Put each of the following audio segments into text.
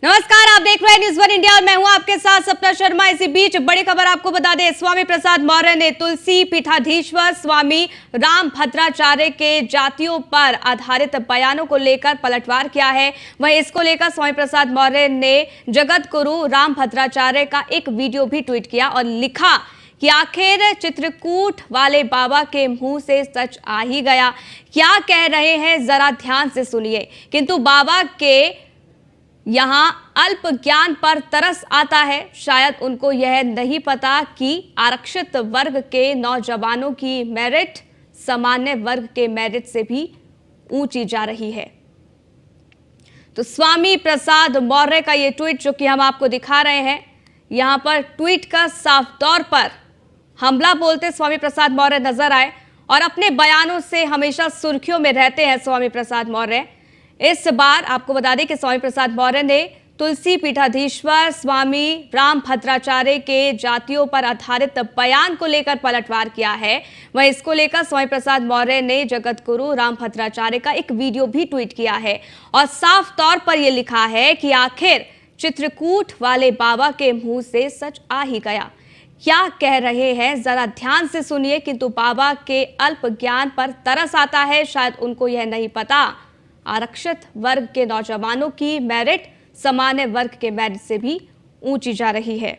नमस्कार, आप देख रहे हैं न्यूज़ वन इंडिया और मैं हूं आपके साथ सपना शर्मा। इसी बीच बड़ी खबर आपको बता दें, स्वामी प्रसाद मौर्य ने तुलसी पीठाधीश्वर स्वामी रामभद्राचार्य के जातियों पर आधारित बयानों को लेकर पलटवार किया है। वहीं इसको लेकर स्वामी प्रसाद मौर्य ने जगत गुरु रामभद्राचार्य का एक वीडियो भी ट्वीट किया और लिखा कि आखिर चित्रकूट वाले बाबा के मुंह से सच आ ही गया। क्या कह रहे हैं जरा ध्यान से सुनिए। किंतु बाबा के यहाँ अल्प ज्ञान पर तरस आता है। शायद उनको यह नहीं पता कि आरक्षित वर्ग के नौजवानों की मेरिट सामान्य वर्ग के मेरिट से भी ऊंची जा रही है। तो स्वामी प्रसाद मौर्य का ये ट्वीट जो कि हम आपको दिखा रहे हैं, यहां पर ट्वीट का साफ तौर पर हमला बोलते स्वामी प्रसाद मौर्य नजर आए और अपने बयानों से हमेशा सुर्खियों में रहते हैं स्वामी प्रसाद मौर्य। इस बार आपको बता दें कि स्वामी प्रसाद मौर्य ने तुलसी पीठाधीश्वर स्वामी रामभद्राचार्य के जातियों पर आधारित बयान को लेकर पलटवार किया है। वहीं इसको लेकर स्वामी प्रसाद मौर्य ने जगत गुरु रामभद्राचार्य का एक वीडियो भी ट्वीट किया है और साफ तौर पर यह लिखा है कि आखिर चित्रकूट वाले बाबा के मुंह से सच आ ही गया। क्या कह रहे हैं जरा ध्यान से सुनिए। किंतु बाबा के अल्प ज्ञान पर तरस आता है। शायद उनको यह नहीं पता आरक्षित वर्ग के नौजवानों की मेरिट सामान्य वर्ग के मेरिट से भी ऊंची जा रही है।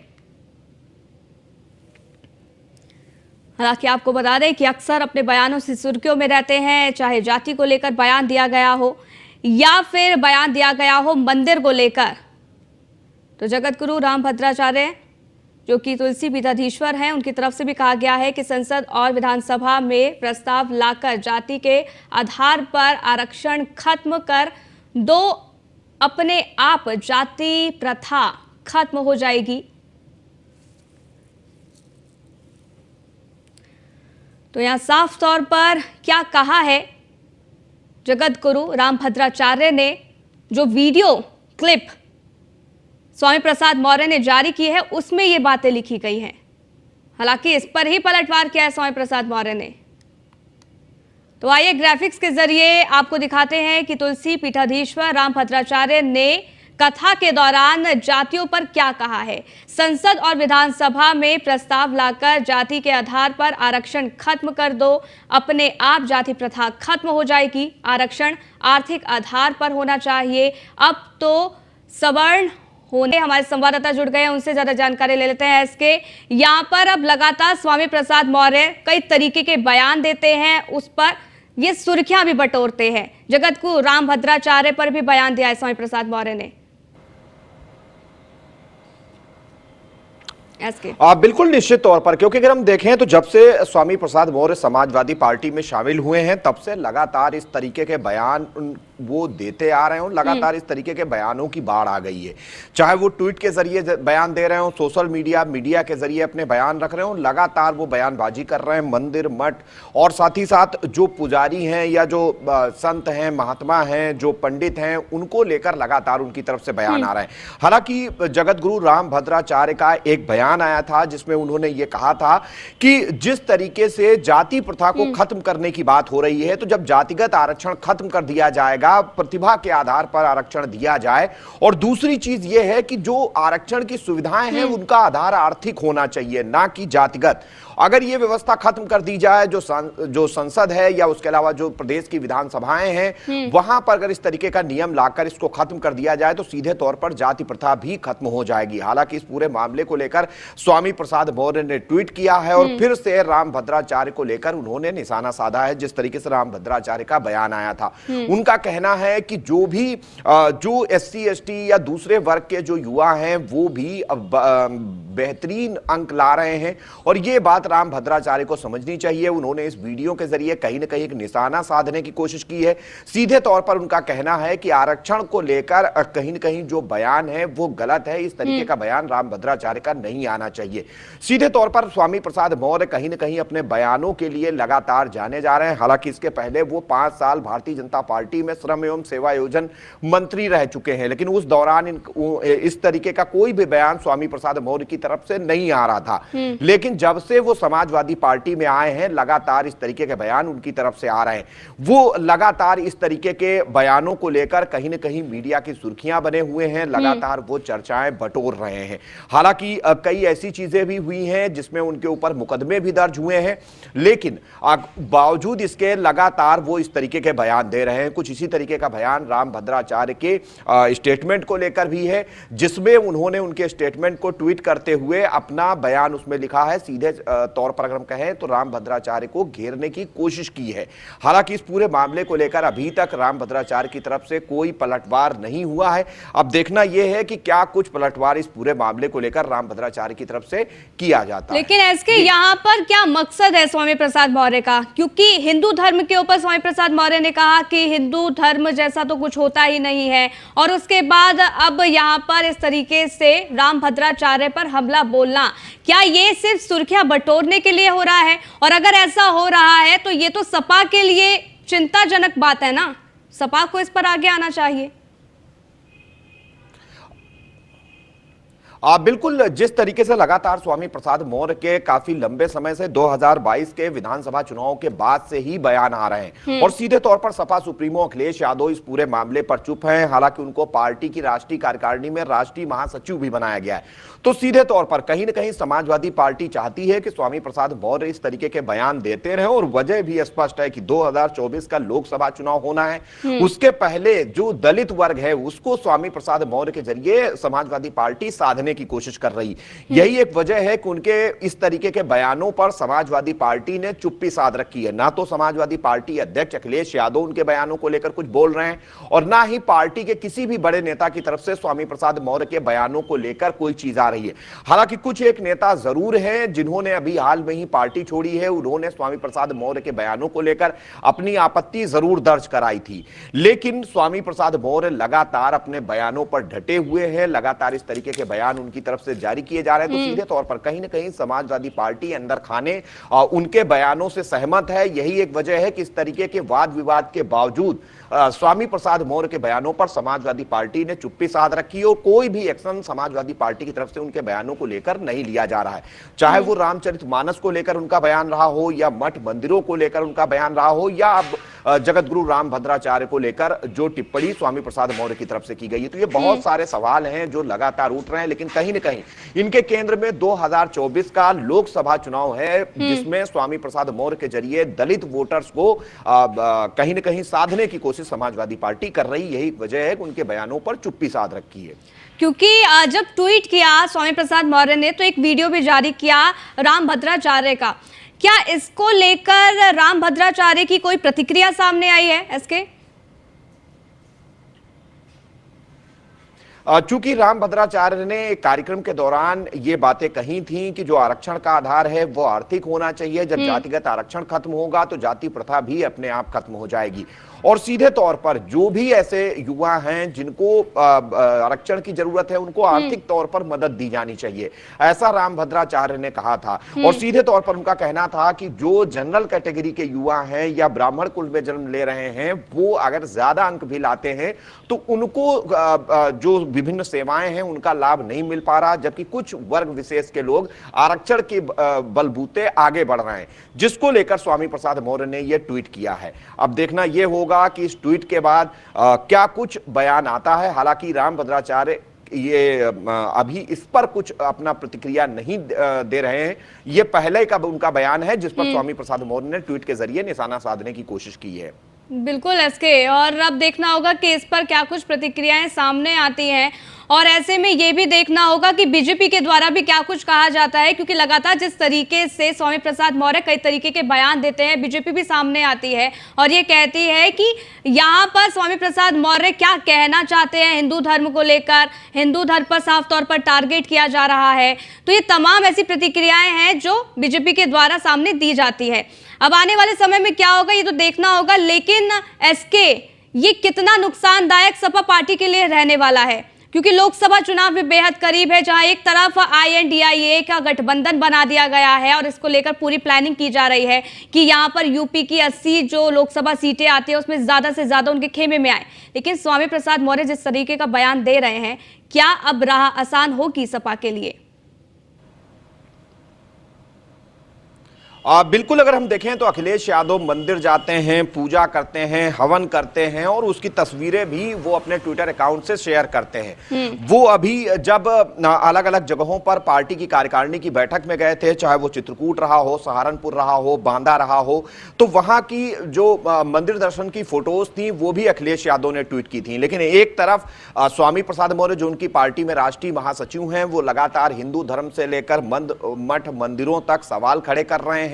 हालांकि आपको बता दें कि अक्सर अपने बयानों से सुर्खियों में रहते हैं, चाहे जाति को लेकर बयान दिया गया हो या फिर बयान दिया गया हो मंदिर को लेकर। तो जगत गुरु रामभद्राचार्य जो कि तुलसी पीठाधीश्वर हैं, उनकी तरफ से भी कहा गया है कि संसद और विधानसभा में प्रस्ताव लाकर जाति के आधार पर आरक्षण खत्म कर दो, अपने आप जाति प्रथा खत्म हो जाएगी। तो यहां साफ तौर पर क्या कहा है जगत गुरु रामभद्राचार्य ने, जो वीडियो क्लिप स्वामी प्रसाद मौर्य ने जारी की है उसमें ये बातें लिखी गई हैं। हालांकि इस पर ही पलटवार किया है स्वामी प्रसाद मौर्य ने। तो आइए ग्राफिक्स के जरिए आपको दिखाते हैं कि तुलसी पीठाधीश्वर रामभद्राचार्य ने कथा के दौरान जातियों पर क्या कहा है। संसद और विधानसभा में प्रस्ताव लाकर जाति के आधार पर आरक्षण खत्म कर दो, अपने आप जाति प्रथा खत्म हो जाएगी। आरक्षण आर्थिक आधार पर होना चाहिए। अब तो सवर्ण होने। हमारे संवाददाता जुड़ गए हैं, उनसे ज्यादा जानकारी ले लेते हैं। इसके यहाँ पर अब लगातार स्वामी प्रसाद मौर्य कई तरीके के बयान देते हैं, उस पर ये सुर्खियां भी बटोरते हैं। जगत गुरु रामभद्राचार्य पर भी बयान दिया है स्वामी प्रसाद मौर्य ने। बिल्कुल निश्चित तौर पर, क्योंकि अगर हम देखें तो जब से स्वामी प्रसाद मौर्य समाजवादी पार्टी में शामिल हुए हैं तब से लगातार इस तरीके के बयान वो देते आ रहे हैं। लगातार इस तरीके के बयानों की बाढ़ आ गई है, चाहे वो ट्वीट के जरिए बयान दे रहे हो, सोशल मीडिया के जरिए अपने बयान रख रहे हो, लगातार वो बयानबाजी कर रहे हैं। मंदिर, मठ और साथ ही साथ जो पुजारी हैं या जो संत हैं, महात्मा हैं, जो पंडित हैं, उनको लेकर लगातार उनकी तरफ से बयान आ रहे हैं। हालांकि जगत गुरु रामभद्राचार्य का एक बयान आया था जिसमें उन्होंने ये कहा था कि जिस तरीके से जाति प्रथा को खत्म करने की बात हो रही है, तो जब जातिगत आरक्षण खत्म कर दिया जाएगा, प्रतिभा के आधार पर आरक्षण दिया जाए। और दूसरी चीज यह है कि जो आरक्षण की सुविधाएं हैं उनका आधार आर्थिक होना चाहिए, ना कि जातिगत। अगर ये व्यवस्था खत्म कर दी जाए, जो संसद है या उसके अलावा जो प्रदेश की विधानसभाएं हैं वहां पर अगर इस तरीके का नियम लाकर इसको खत्म कर दिया जाए तो सीधे तौर पर जाति प्रथा भी खत्म हो जाएगी। हालांकि इस पूरे मामले को लेकर स्वामी प्रसाद मौर्य ने ट्वीट किया है और फिर से रामभद्राचार्य को लेकर उन्होंने निशाना साधा है। जिस तरीके से रामभद्राचार्य का बयान आया था, उनका कहना है कि जो SC ST या दूसरे वर्ग के जो युवा हैं वो भी बेहतरीन अंक ला रहे हैं और ये बात रामभद्राचार्य को समझनी चाहिए। उन्होंने इस वीडियो के जरिए कहीं ना कहीं एक निशाना साधने की कोशिश की है। सीधे तौर पर उनका कहना है कि आरक्षण को लेकर कहीं ना कहीं जो बयान है वो गलत है। इस तरीके का बयान रामभद्राचार्य का नहीं आना चाहिए। सीधे तौर पर स्वामी प्रसाद मौर्य कहीं ना कहीं अपने बयानों के लिए लगातार जाने जा रहे हैं। हालांकि इसके पहले वो 5 साल भारतीय जनता पार्टी में श्रम एवं सेवायोजन मंत्री रह चुके हैं, लेकिन उस दौरान इस तरीके का कोई भी बयान स्वामी प्रसाद मौर्य की तरफ से नहीं आ रहा था, लेकिन जब से वो समाजवादी पार्टी में आए हैं लगातार इस तरीके के बयान उनकी तरफ से आ रहे हैं। वो लगातार इस तरीके के बयानों को लेकर कहीं ना कहीं मीडिया की सुर्खियां बने हुए हैं, लगातार वो चर्चाएं बटोर रहे हैं। हालांकि कई ऐसी चीजें भी हुई हैं जिसमें उनके ऊपर मुकदमे भी दर्ज हुए हैं, लेकिन बावजूद इसके लगातार वो इस तरीके के बयान दे रहे हैं। कुछ इसी तरीके का बयान रामभद्राचार्य के स्टेटमेंट को लेकर भी है, जिसमें उन्होंने उनके स्टेटमेंट को ट्वीट करते हुए अपना बयान उसमें लिखा है। सीधे तौर पर अगर हम कहें तो रामभद्राचार्य को घेरने की कोशिश की है। हालांकि इस पूरे मामले को लेकर अभी तक रामभद्राचार्य की तरफ से कोई पलटवार नहीं हुआ है। अब देखना यह है कि क्या कुछ पलटवार इस पूरे मामले को लेकर रामभद्राचार्य की तरफ से किया जाता है। लेकिन एसके यहाँ पर क्या मकसद है स्वामी प्रसाद मौर्य का? क्योंकि हिंदू धर्म के ऊपर स्वामी प्रसाद मौर्य ने कहा कि हिंदू धर्म जैसा तो कुछ होता ही नहीं है, और उसके बाद अब यहाँ पर इस तरीके से रामभद्राचार्य पर हमला बोलना, क्या ये सिर्फ सुर्खियां बटोरने के लिए हो रहा है? और अगर ऐसा हो रहा है तो ये तो सपा के लिए चिंताजनक बात है ना। सपा को इस पर आगे आना चाहिए। बिल्कुल, जिस तरीके से लगातार स्वामी प्रसाद मौर्य के काफी लंबे समय से 2022 के विधानसभा चुनाव के बाद से ही बयान आ रहे हैं और सीधे तौर पर सपा सुप्रीमो अखिलेश यादव इस पूरे मामले पर चुप हैं। हालांकि उनको पार्टी की राष्ट्रीय कार्यकारिणी में राष्ट्रीय महासचिव भी बनाया गया है, तो सीधे तौर पर कहीं ना कहीं समाजवादी पार्टी चाहती है कि स्वामी प्रसाद मौर्य इस तरीके के बयान देते रहे। और वजह भी स्पष्ट है कि 2024 का लोकसभा चुनाव होना है, उसके पहले जो दलित वर्ग है उसको स्वामी प्रसाद मौर्य के जरिए समाजवादी पार्टी साधने की कोशिश कर रही। यही एक वजह है कि उनके इस तरीके के बयानों पर समाजवादी पार्टी ने चुप्पी साध रखी है। ना तो समाजवादी पार्टी अध्यक्ष अखिलेश यादव उनके बयानों को लेकर कुछ बोल रहे हैं, और ना ही पार्टी के किसी भी बड़े नेता की तरफ से स्वामी प्रसाद मौर्य के बयानों को लेकर कोई चीज आ रही है। हालांकि कुछ एक नेता जरूर हैं जिन्होंने अभी हाल में ही पार्टी छोड़ी है, उन्होंने स्वामी प्रसाद मौर्य के बयानों को लेकर अपनी आपत्ति जरूर दर्ज कराई थी, लेकिन स्वामी प्रसाद मौर्य लगातार अपने बयानों पर डटे हुए हैं। लगातार इस तरीके के बयान उनकी तरफ से जारी किए जा रहे हैं, तो सीधे तौर पर कहीं ना कहीं समाजवादी पार्टी अंदर खाने उनके बयानों से सहमत है। यही एक वजह है कि इस तरीके के वाद विवाद के बावजूद स्वामी प्रसाद मौर्य के बयानों पर समाजवादी पार्टी ने चुप्पी साध रखी और कोई भी एक्शन समाजवादी पार्टी की तरफ से उनके बयानों को लेकर नहीं लिया जा रहा है। चाहे वो रामचरितमानस को लेकर उनका बयान रहा हो, या मठ मंदिरों को लेकर उनका बयान रहा हो, या अब जगत गुरु रामभद्राचार्य को लेकर जो टिप्पणी स्वामी प्रसाद मौर्य की तरफ से की गई है। तो ये बहुत सारे सवाल हैं जो लगातार उठ रहे हैं, लेकिन कहीं ना कहीं इनके केंद्र में 2024 का लोकसभा चुनाव है, जिसमें स्वामी प्रसाद मौर्य के जरिए दलित वोटर्स को कहीं ना कहीं साधने की कोशिश समाजवादी पार्टी कर रही। यही वजह है कि उनके बयानों पर चुप्पी साध रखी है। क्योंकि जब ट्वीट किया स्वामी प्रसाद मौर्य ने तो एक वीडियो भी जारी किया रामभद्राचार्य का। क्या इसको लेकर रामभद्राचार्य की कोई प्रतिक्रिया सामने आई है एसके? चूंकि रामभद्राचार्य ने एक कार्यक्रम के दौरान ये बातें कही थी कि जो आरक्षण का आधार है वो आर्थिक होना चाहिए। जब जातिगत आरक्षण खत्म होगा तो जाति प्रथा भी अपने आप खत्म हो जाएगी। और सीधे तौर पर जो भी ऐसे युवा हैं जिनको आरक्षण की जरूरत है, उनको आर्थिक तौर पर मदद दी जानी चाहिए, ऐसा रामभद्राचार्य ने कहा था। और सीधे तौर पर उनका कहना था कि जो जनरल कैटेगरी के युवा हैं या ब्राह्मण कुल में जन्म ले रहे हैं, वो अगर ज्यादा अंक भी लाते हैं तो उनको जो विभिन्न सेवाएं हैं उनका लाभ नहीं मिल पा रहा, जबकि कुछ वर्ग विशेष के लोग आरक्षण के बलबूते आगे बढ़ रहे हैं, जिसको लेकर स्वामी प्रसाद मौर्य ने यह ट्वीट किया है। अब देखना यह होगा कि इस ट्वीट के बाद क्या कुछ बयान आता है। हालांकि रामभद्राचार्य ये अभी इस पर कुछ अपना प्रतिक्रिया नहीं दे रहे हैं। ये पहले का उनका बयान है जिस पर स्वामी प्रसाद मौर्य ने ट्वीट के जरिए निशाना साधने की कोशिश की है। बिल्कुल एसके, और अब देखना होगा कि इस पर क्या कुछ प्रतिक्रियाएं सामने आती हैं, और ऐसे में ये भी देखना होगा कि बीजेपी के द्वारा भी क्या कुछ कहा जाता है, क्योंकि लगातार जिस तरीके से स्वामी प्रसाद मौर्य कई तरीके के बयान देते हैं, बीजेपी भी सामने आती है और ये कहती है कि यहाँ पर स्वामी प्रसाद मौर्य क्या कहना चाहते हैं हिंदू धर्म को लेकर, हिंदू धर्म पर साफ तौर पर टारगेट किया जा रहा है। तो ये तमाम ऐसी प्रतिक्रियाएं हैं जो बीजेपी के द्वारा सामने दी जाती है। अब आने वाले समय में क्या होगा ये तो देखना होगा, लेकिन एसके ये कितना नुकसानदायक सपा पार्टी के लिए रहने वाला है, क्योंकि लोकसभा चुनाव भी बेहद करीब है, जहां एक तरफ INDIA का गठबंधन बना दिया गया है और इसको लेकर पूरी प्लानिंग की जा रही है कि यहां पर यूपी की 80 जो लोकसभा सीटें आती है उसमें ज्यादा से ज्यादा उनके खेमे में आए। लेकिन स्वामी प्रसाद मौर्य जिस तरीके का बयान दे रहे हैं, क्या अब राह आसान होगी सपा के लिए? बिल्कुल, अगर हम देखें तो अखिलेश यादव मंदिर जाते हैं, पूजा करते हैं, हवन करते हैं और उसकी तस्वीरें भी वो अपने ट्विटर अकाउंट से शेयर करते हैं। वो अभी जब अलग अलग जगहों पर पार्टी की कार्यकारिणी की बैठक में गए थे, चाहे वो चित्रकूट रहा हो, सहारनपुर रहा हो, बांदा रहा हो, तो वहां की जो मंदिर दर्शन की फोटोज थी वो भी अखिलेश यादव ने ट्वीट की थी। लेकिन एक तरफ स्वामी प्रसाद मौर्य जो उनकी पार्टी में राष्ट्रीय महासचिव हैं, वो लगातार हिंदू धर्म से लेकर मठ मंदिरों तक सवाल खड़े कर रहे हैं,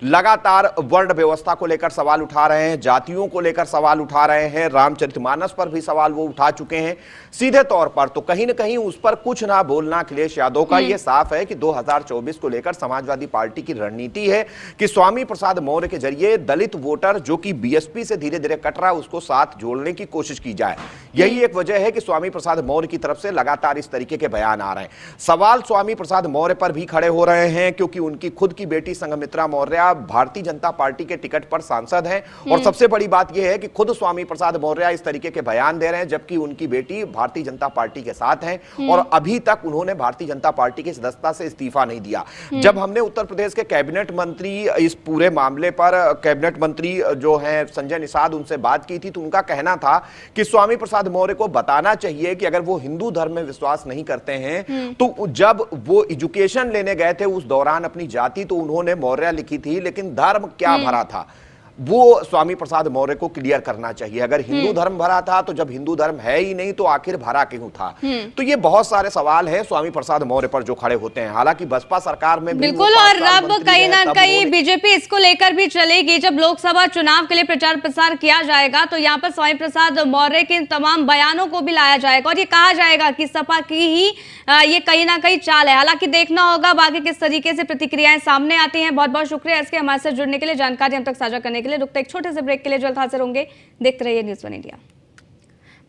लगातार वर्ण व्यवस्था को लेकर सवाल उठा रहे हैं, जातियों को लेकर सवाल उठा रहे हैं, रामचरितमानस पर भी सवाल वो उठा चुके हैं। सीधे तौर पर तो कहीं ना कहीं उस पर कुछ ना बोलना अखिलेश यादव का यह साफ है कि 2024 को लेकर समाजवादी पार्टी की रणनीति है कि स्वामी प्रसाद मौर्य के जरिए दलित वोटर जो कि बीएसपी से धीरे धीरे कट रहा है उसको साथ जोड़ने की कोशिश की जाए। यही एक वजह है कि स्वामी प्रसाद मौर्य की तरफ से लगातार इस तरीके के बयान आ रहे हैं। सवाल स्वामी प्रसाद मौर्य पर भी खड़े हो रहे हैं क्योंकि उनकी खुद की बेटी संघमित्रा मौर्य भारतीय जनता पार्टी के टिकट पर सांसद हैं और सबसे बड़ी बात यह है कि खुद स्वामी प्रसाद मौर्य इस तरीके के बयान दे रहे हैं जबकि उनकी बेटी भारतीय जनता पार्टी के साथ हैं और अभी तक उन्होंने भारतीय जनता पार्टी की सदस्यता से इस्तीफा नहीं दिया। जब हमने उत्तर प्रदेश के कैबिनेट मंत्री इस पूरे मामले पर कैबिनेट मंत्री जो हैं संजय निषाद उनसे बात की थी तो उनका कहना था कि स्वामी प्रसाद मौर्य को बताना चाहिए कि अगर वो हिंदू धर्म में विश्वास नहीं करते हैं तो जब वो एजुकेशन लेने गए थे उस दौरान अपनी जाति तो उन्होंने मौर्य लिखी थी लेकिन धर्म क्या भरा था वो स्वामी प्रसाद मौर्य को क्लियर करना चाहिए। अगर हिंदू धर्म भरा था तो जब हिंदू धर्म है ही नहीं तो आखिर भरा क्यों था। तो ये बहुत सारे सवाल हैं स्वामी प्रसाद मौर्य पर जो खड़े होते हैं। हालांकि बसपा सरकार में बिल्कुल और अब कहीं ना कहीं बीजेपी इसको लेकर भी चलेगी। जब लोकसभा चुनाव के लिए प्रचार प्रसार किया जाएगा तो यहाँ पर स्वामी प्रसाद मौर्य के तमाम बयानों को भी लाया जाएगा और ये कहा जाएगा कि सपा की ही ये कहीं ना कहीं चाल है। हालांकि देखना होगा बाकी किस तरीके से प्रतिक्रियाएं सामने आती हैं। बहुत बहुत शुक्रिया इसके हमारे साथ जुड़ने के लिए, जानकारी हम तक साझा करने के लिए। रुकते एक छोटे से ब्रेक के लिए, जल्द हाजिर होंगे। देखते रहिए न्यूज़ वन इंडिया।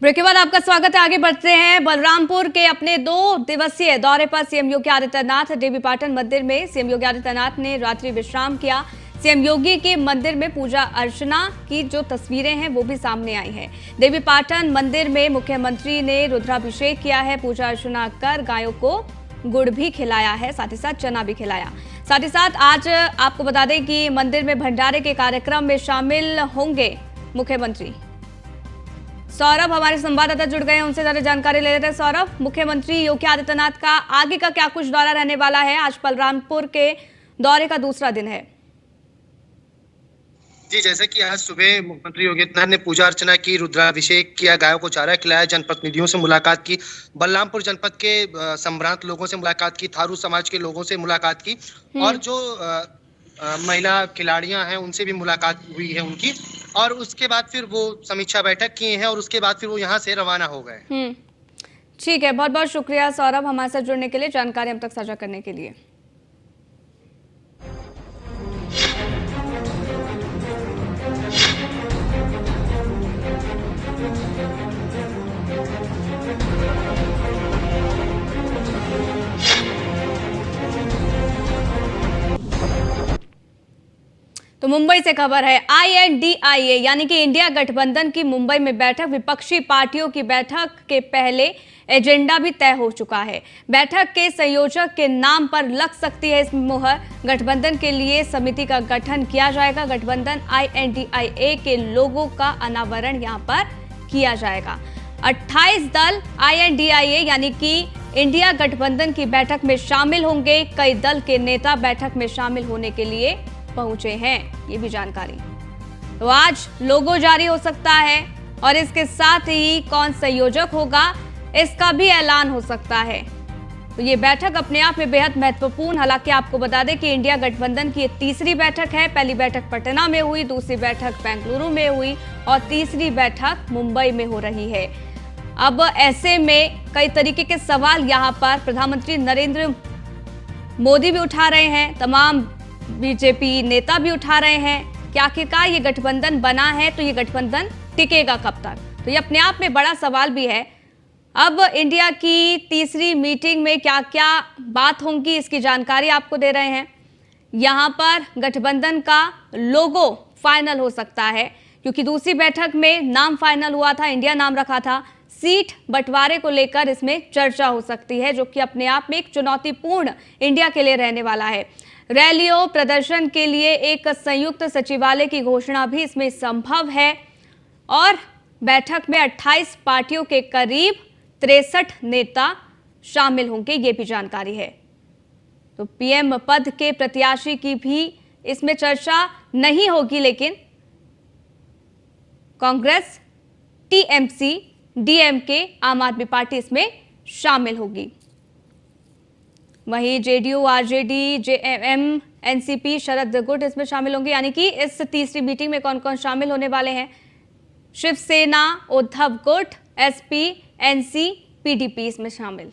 ब्रेक के बाद आपका स्वागत है। आगे बढ़ते हैं। बलरामपुर के अपने 2 दिवसीय दौरे पर सीएम योगी आदित्यनाथ देवीपाटन मंदिर में सीएम योगी आदित्यनाथ ने रात्रि विश्राम किया। सीएम योगी के मंदिर में पूजा अर्चना की जो तस्वीरें हैं वो भी सामने आई हैं। देवीपाटन मंदिर में मुख्यमंत्री ने रुद्राभिषेक किया है, पूजा अर्चना कर गायों को गुड़ भी खिलाया है, साथ ही साथ चना भी खिलाया। साथ ही साथ आज आपको बता दें कि मंदिर में भंडारे के कार्यक्रम में शामिल होंगे मुख्यमंत्री। सौरभ हमारे संवाददाता जुड़ गए हैं, उनसे ज्यादा जानकारी ले लेते हैं। सौरभ, मुख्यमंत्री योगी आदित्यनाथ का आगे का क्या कुछ दौरा रहने वाला है? आज बलरामपुर के दौरे का दूसरा दिन है। जी, जैसे कि आज सुबह मुख्यमंत्री योगी आदित्यनाथ ने पूजा अर्चना की, रुद्राभिषेक किया, गायों को चारा खिलाया, जनप्रतिनिधियों से मुलाकात की, बलरामपुर जनपद के संभ्रांत लोगों से मुलाकात की, थारू समाज के लोगों से मुलाकात की और जो महिला खिलाड़ियां हैं उनसे भी मुलाकात हुई है उनकी। और उसके बाद फिर वो समीक्षा बैठक किए हैं और उसके बाद फिर वो यहाँ से रवाना हो गए। ठीक है, बहुत बहुत शुक्रिया सौरभ हमारे साथ जुड़ने के लिए, जानकारी हम तक साझा करने के लिए। तो मुंबई से खबर है। INDIA यानी कि इंडिया गठबंधन की मुंबई में बैठक, विपक्षी पार्टियों की बैठक के पहले एजेंडा भी तय हो चुका है। बैठक के संयोजक के नाम पर लग सकती है इसमें मुहर। गठबंधन के लिए समिति का गठन किया जाएगा। गठबंधन INDIA के लोगों का अनावरण यहां पर किया जाएगा। 28 दल INDIA यानी कि इंडिया गठबंधन की बैठक में शामिल होंगे। कई दल के नेता बैठक में शामिल होने के लिए पहुंचे हैं, ये भी जानकारी। तो आज लोगो जारी हो सकता है और इसके साथ ही कौन संयोजक होगा इसका भी ऐलान हो सकता है। तो ये बैठक अपने आप में बेहद महत्वपूर्ण। हालांकि आपको बता दें कि इंडिया गठबंधन की ये तीसरी बैठक है। पहली बैठक पटना में हुई, दूसरी बैठक बेंगलुरु में हुई और तीसरी बैठक मुंबई में हो रही है। अब ऐसे में कई तरीके के सवाल यहाँ पर प्रधानमंत्री नरेंद्र मोदी भी उठा रहे हैं, तमाम बीजेपी नेता भी उठा रहे हैं कि आखिरकार ये गठबंधन बना है तो ये गठबंधन टिकेगा कब तक। तो ये अपने आप में बड़ा सवाल भी है। अब इंडिया की तीसरी मीटिंग में क्या क्या बात होंगी इसकी जानकारी आपको दे रहे हैं। यहाँ पर गठबंधन का लोगो फाइनल हो सकता है क्योंकि दूसरी बैठक में नाम फाइनल हुआ था, इंडिया नाम रखा था। सीट बंटवारे को लेकर इसमें चर्चा हो सकती है जो कि अपने आप में एक चुनौतीपूर्ण इंडिया के लिए रहने वाला है। रैलियों प्रदर्शन के लिए एक संयुक्त सचिवालय की घोषणा भी इसमें संभव है और बैठक में 28 पार्टियों के करीब 63 नेता शामिल होंगे, ये भी जानकारी है। तो पीएम पद के प्रत्याशी की भी इसमें चर्चा नहीं होगी, लेकिन कांग्रेस, टीएमसी, डीएमके, आम आदमी पार्टी इसमें शामिल होगी। वहीं जेडीयू, आरजेडी, जेएमएम, एनसीपी, शरद गुट इसमें शामिल होंगे। यानी कि इस तीसरी मीटिंग में कौन कौन शामिल होने वाले हैं? शिवसेना, उद्धव गुट, एसपी, एनसी, पीडीपी इसमें शामिल।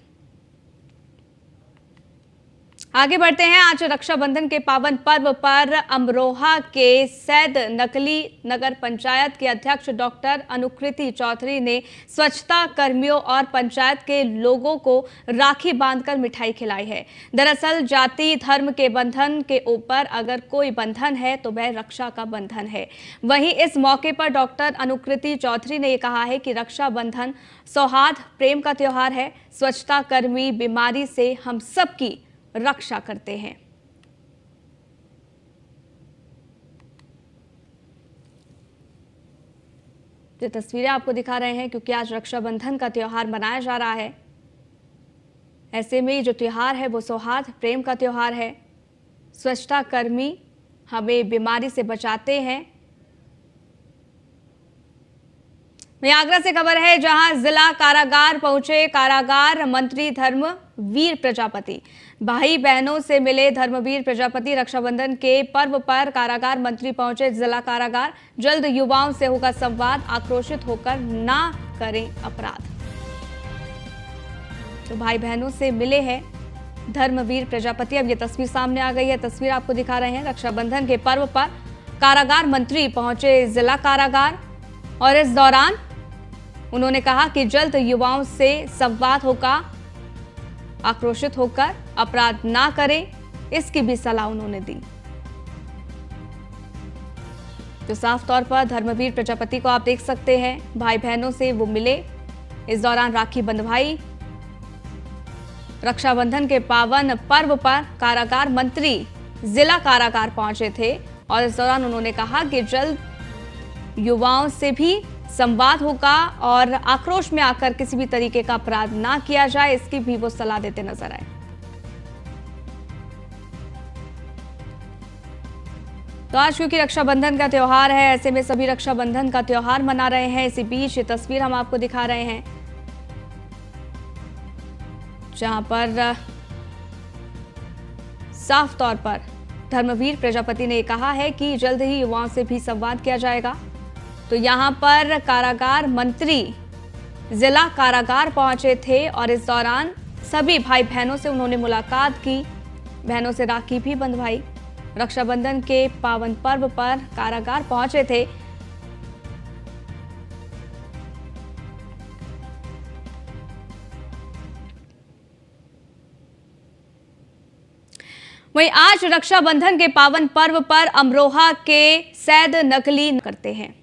आगे बढ़ते हैं। आज रक्षाबंधन के पावन पर्व पर अमरोहा के सैद नकली नगर पंचायत के अध्यक्ष डॉक्टर अनुकृति चौधरी ने स्वच्छता कर्मियों और पंचायत के लोगों को राखी बांधकर मिठाई खिलाई है। दरअसल जाति धर्म के बंधन के ऊपर अगर कोई बंधन है तो वह रक्षा का बंधन है। वहीं इस मौके पर डॉक्टर अनुकृति चौधरी ने कहा है कि रक्षाबंधन सौहार्द प्रेम का त्योहार है। स्वच्छता कर्मी बीमारी से हम सबकी रक्षा करते हैं। ये तस्वीरें आपको दिखा रहे हैं क्योंकि आज रक्षाबंधन का त्योहार मनाया जा रहा है। ऐसे में जो त्योहार है वो सौहार्द प्रेम का त्योहार है। स्वच्छता कर्मी हमें बीमारी से बचाते हैं। वहीं आगरा से खबर है, जहां जिला कारागार पहुंचे कारागार मंत्री धर्मवीर प्रजापति। भाई बहनों से मिले धर्मवीर प्रजापति। रक्षाबंधन के पर्व पर कारागार मंत्री पहुंचे जिला कारागार। जल्द युवाओं से होगा संवाद, आक्रोशित होकर ना करें अपराध। तो भाई बहनों से मिले हैं धर्मवीर प्रजापति। अब ये तस्वीर सामने आ गई है। तस्वीर आपको दिखा रहे हैं। रक्षाबंधन के पर्व पर कारागार मंत्री पहुंचे जिला कारागार और इस दौरान उन्होंने कहा कि जल्द युवाओं से संवाद होगा, आक्रोशित होकर अपराध ना करें, इसकी भी सलाह उन्होंने दी। तो साफ तौर पर धर्मवीर प्रजापति को आप देख सकते हैं, भाई बहनों से वो मिले, इस दौरान राखी बंधवाई। रक्षाबंधन के पावन पर्व पर कारागार मंत्री जिला कारागार पहुंचे थे और इस दौरान उन्होंने कहा कि जल्द युवाओं से भी संवाद होगा और आक्रोश में आकर किसी भी तरीके का अपराध ना किया जाए, इसकी भी वो सलाह देते नजर आए। तो आज क्योंकि रक्षाबंधन का त्योहार है, ऐसे में सभी रक्षाबंधन का त्योहार मना रहे हैं। इसी बीच ये तस्वीर हम आपको दिखा रहे हैं, जहां पर साफ तौर पर धर्मवीर प्रजापति ने कहा है कि जल्द ही युवाओं से भी संवाद किया जाएगा। तो यहां पर कारागार मंत्री जिला कारागार पहुंचे थे और इस दौरान सभी भाई बहनों से उन्होंने मुलाकात की, बहनों से राखी भी बंधवाई। रक्षाबंधन के पावन पर्व पर कारागार पहुंचे थे। वहीं आज रक्षाबंधन के पावन पर्व पर अमरोहा के सैद नकली करते हैं।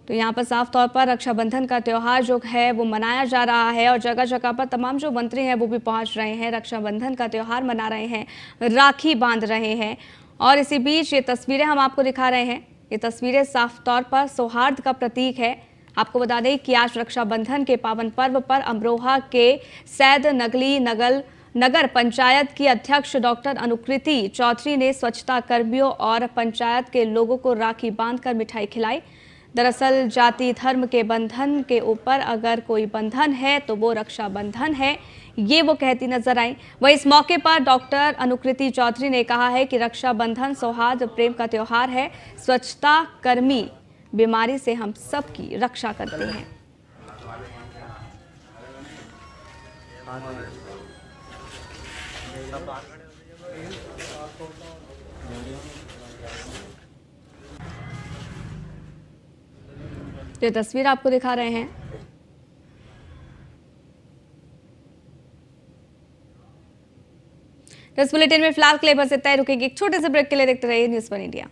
तो यहाँ पर साफ तौर पर रक्षाबंधन का त्योहार जो है वो मनाया जा रहा है और जगह जगह पर तमाम जो मंत्री हैं वो भी पहुंच रहे हैं, रक्षाबंधन का त्योहार मना रहे हैं, राखी बांध रहे हैं। और इसी बीच ये तस्वीरें हम आपको दिखा रहे हैं। ये तस्वीरें साफ तौर पर सौहार्द का प्रतीक है। आपको बता दें कि आज रक्षाबंधन के पावन पर्व पर अमरोहा के सैद नकली नगर पंचायत की अध्यक्ष डॉक्टर अनुकृति चौधरी ने स्वच्छता कर्मियों और पंचायत के लोगों को राखी बांधकर मिठाई खिलाई। दरअसल जाति धर्म के बंधन के ऊपर अगर कोई बंधन है तो वो रक्षाबंधन है, ये वो कहती नजर आई। वहीं इस मौके पर डॉक्टर अनुकृति चौधरी ने कहा है कि रक्षाबंधन सौहार्द प्रेम का त्योहार है। स्वच्छता कर्मी बीमारी से हम सबकी रक्षा करते हैं। ये तस्वीर आपको दिखा रहे हैं। इस बुलेटिन में फिलहाल के लिए बस इतना ही। रुकेंगे एक छोटे से ब्रेक के लिए। देखते रहिए न्यूज़ 1 इंडिया।